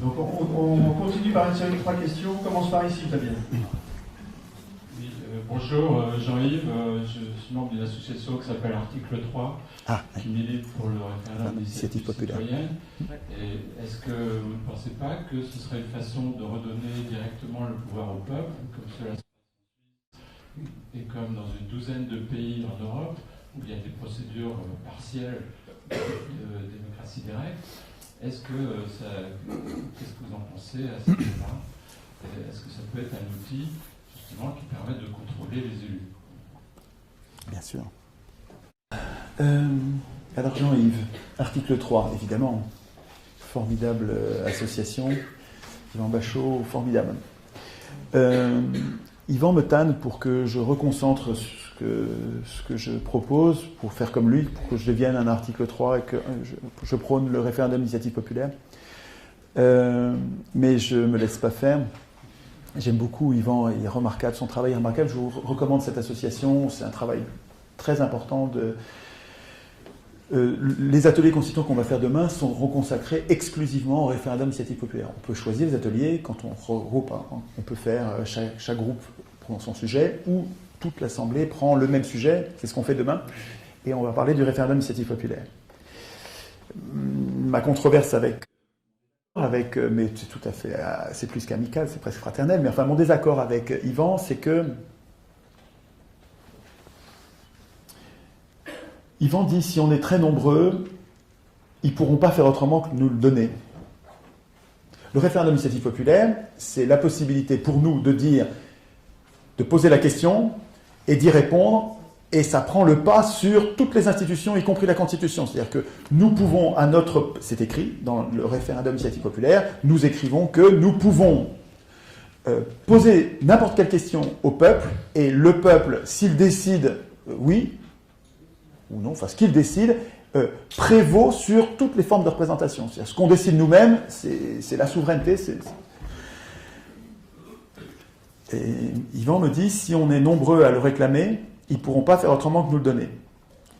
Donc on continue par une série de 3 questions. On commence par ici, Fabien. Oui, bonjour, Jean-Yves. Je suis membre d'une association qui s'appelle Article 3, qui milite pour le référendum d'initiative citoyenne. Et est-ce que vous ne pensez pas que ce serait une façon de redonner directement le pouvoir au peuple, comme cela se passe en Suisse et comme dans une douzaine de pays en Europe, où il y a des procédures partielles de démocratie directe? Qu'est-ce que vous en pensez à ce niveau-là? Est-ce que ça peut être un outil justement qui permet de contrôler les élus? Bien sûr. Alors Jean-Yves, article 3, évidemment, formidable association, Yvan Bachot, formidable. Yvan me tanne pour que je reconcentre ce que je propose, pour faire comme lui, pour que je devienne un article 3 et que je prône le référendum d'initiative populaire. Mais je ne me laisse pas faire. J'aime beaucoup Yvan, il est remarquable, son travail est remarquable. Je vous recommande cette association, c'est un travail très important. Les ateliers constituants qu'on va faire demain seront consacrés exclusivement au référendum d'initiative populaire. On peut choisir les ateliers quand on regroupe. On peut faire chaque groupe prend son sujet ou toute l'Assemblée prend le même sujet, c'est ce qu'on fait demain, et on va parler du référendum d'initiative populaire. Ma controverse avec mais c'est tout à fait, c'est plus qu'amical, c'est presque fraternel, mais enfin mon désaccord avec Yvan, c'est que Yvan dit si on est très nombreux, ils ne pourront pas faire autrement que nous le donner. Le référendum d'initiative populaire, c'est la possibilité pour nous de poser la question et d'y répondre, et ça prend le pas sur toutes les institutions, y compris la Constitution. C'est-à-dire que nous pouvons, c'est écrit dans le référendum d'initiative populaire, nous écrivons que nous pouvons poser n'importe quelle question au peuple, et le peuple, s'il décide oui ou non, enfin ce qu'il décide, prévaut sur toutes les formes de représentation. C'est-à-dire ce qu'on décide nous-mêmes, c'est la souveraineté. Et Yvan me dit, si on est nombreux à le réclamer, ils ne pourront pas faire autrement que nous le donner.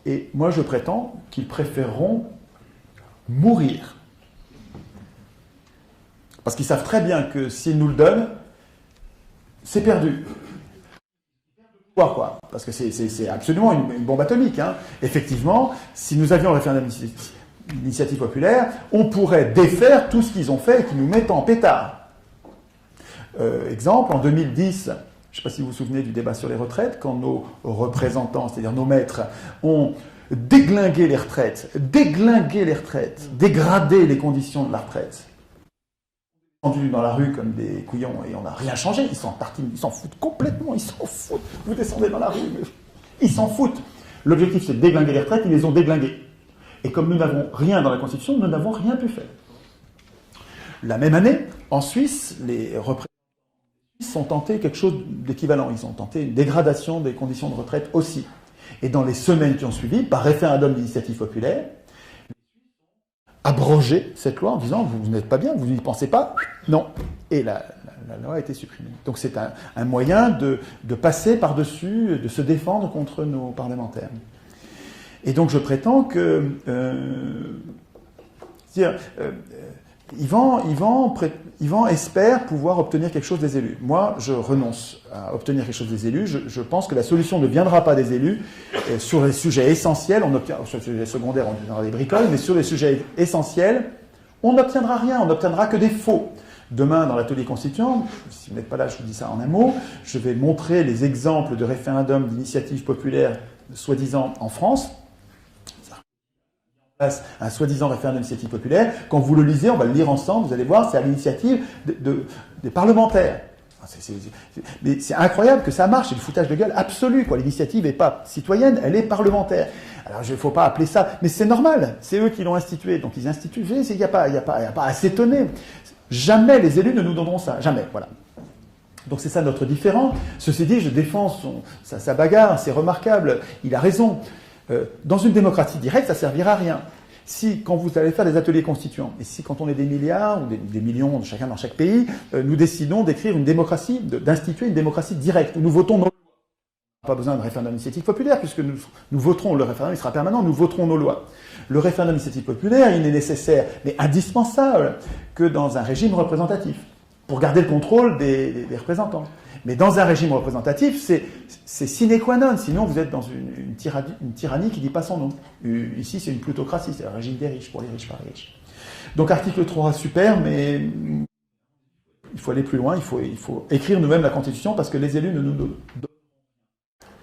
Et moi, je prétends qu'ils préféreront mourir. Parce qu'ils savent très bien que s'ils nous le donnent, c'est perdu. Quoi. Parce que c'est absolument une bombe atomique. Hein. Effectivement, si nous avions un référendum d'initiative populaire, on pourrait défaire tout ce qu'ils ont fait et qui nous mettent en pétard. Exemple, en 2010, je ne sais pas si vous vous souvenez du débat sur les retraites, quand nos représentants, c'est-à-dire nos maîtres, ont déglingué les retraites, dégradé les conditions de la retraite. Ils sont descendus dans la rue comme des couillons et on n'a rien changé, ils s'en foutent complètement, ils s'en foutent. Vous descendez dans la rue, mais ils s'en foutent. L'objectif c'est de déglinguer les retraites, ils les ont déglinguées. Et comme nous n'avons rien dans la Constitution, nous n'avons rien pu faire. La même année, en Suisse, les représentants ont tenté quelque chose d'équivalent. Ils ont tenté une dégradation des conditions de retraite aussi. Et dans les semaines qui ont suivi, par référendum d'initiative populaire, abrogé cette loi en disant vous n'êtes pas bien, vous n'y pensez pas, non. Et la loi a été supprimée. Donc c'est un moyen de passer par-dessus, de se défendre contre nos parlementaires. Et donc je prétends que Yvan espère pouvoir obtenir quelque chose des élus. Moi, je renonce à obtenir quelque chose des élus. Je pense que la solution ne viendra pas des élus. Sur les sujets essentiels, sur les sujets secondaires, on obtiendra des bricoles, mais sur les sujets essentiels, on n'obtiendra rien, on n'obtiendra que des faux. Demain, dans l'atelier constituant, si vous n'êtes pas là, je vous dis ça en un mot, je vais montrer les exemples de référendums d'initiative populaire, soi-disant en France, un soi-disant référendum d'initiative populaire. Quand vous le lisez, on va le lire ensemble, vous allez voir, c'est à l'initiative des parlementaires. Mais c'est incroyable que ça marche, c'est le foutage de gueule absolu. L'initiative n'est pas citoyenne, elle est parlementaire. Alors il ne faut pas appeler ça, mais c'est normal, c'est eux qui l'ont institué, donc ils instituent, il n'y a pas à s'étonner. Jamais les élus ne nous donneront ça, jamais, voilà. Donc c'est ça notre différent. Ceci dit, je défends sa bagarre, c'est remarquable, il a raison. Dans une démocratie directe, ça ne servira à rien. Si, quand vous allez faire des ateliers constituants, et si, quand on est des milliards ou des millions, chacun dans chaque pays, nous décidons d'écrire une démocratie, d'instituer une démocratie directe, où nous votons nos lois. Pas besoin de référendum d'initiative populaire, puisque nous voterons, le référendum il sera permanent, nous voterons nos lois. Le référendum d'initiative populaire, il n'est nécessaire, mais indispensable, que dans un régime représentatif, pour garder le contrôle des représentants. Mais dans un régime représentatif, c'est sine qua non, sinon vous êtes dans une tyrannie qui ne dit pas son nom. Ici, c'est une plutocratie, c'est un régime des riches, pour les riches par les riches. Donc article 3, super, mais il faut aller plus loin, il faut écrire nous-mêmes la Constitution, parce que les élus ne nous donnent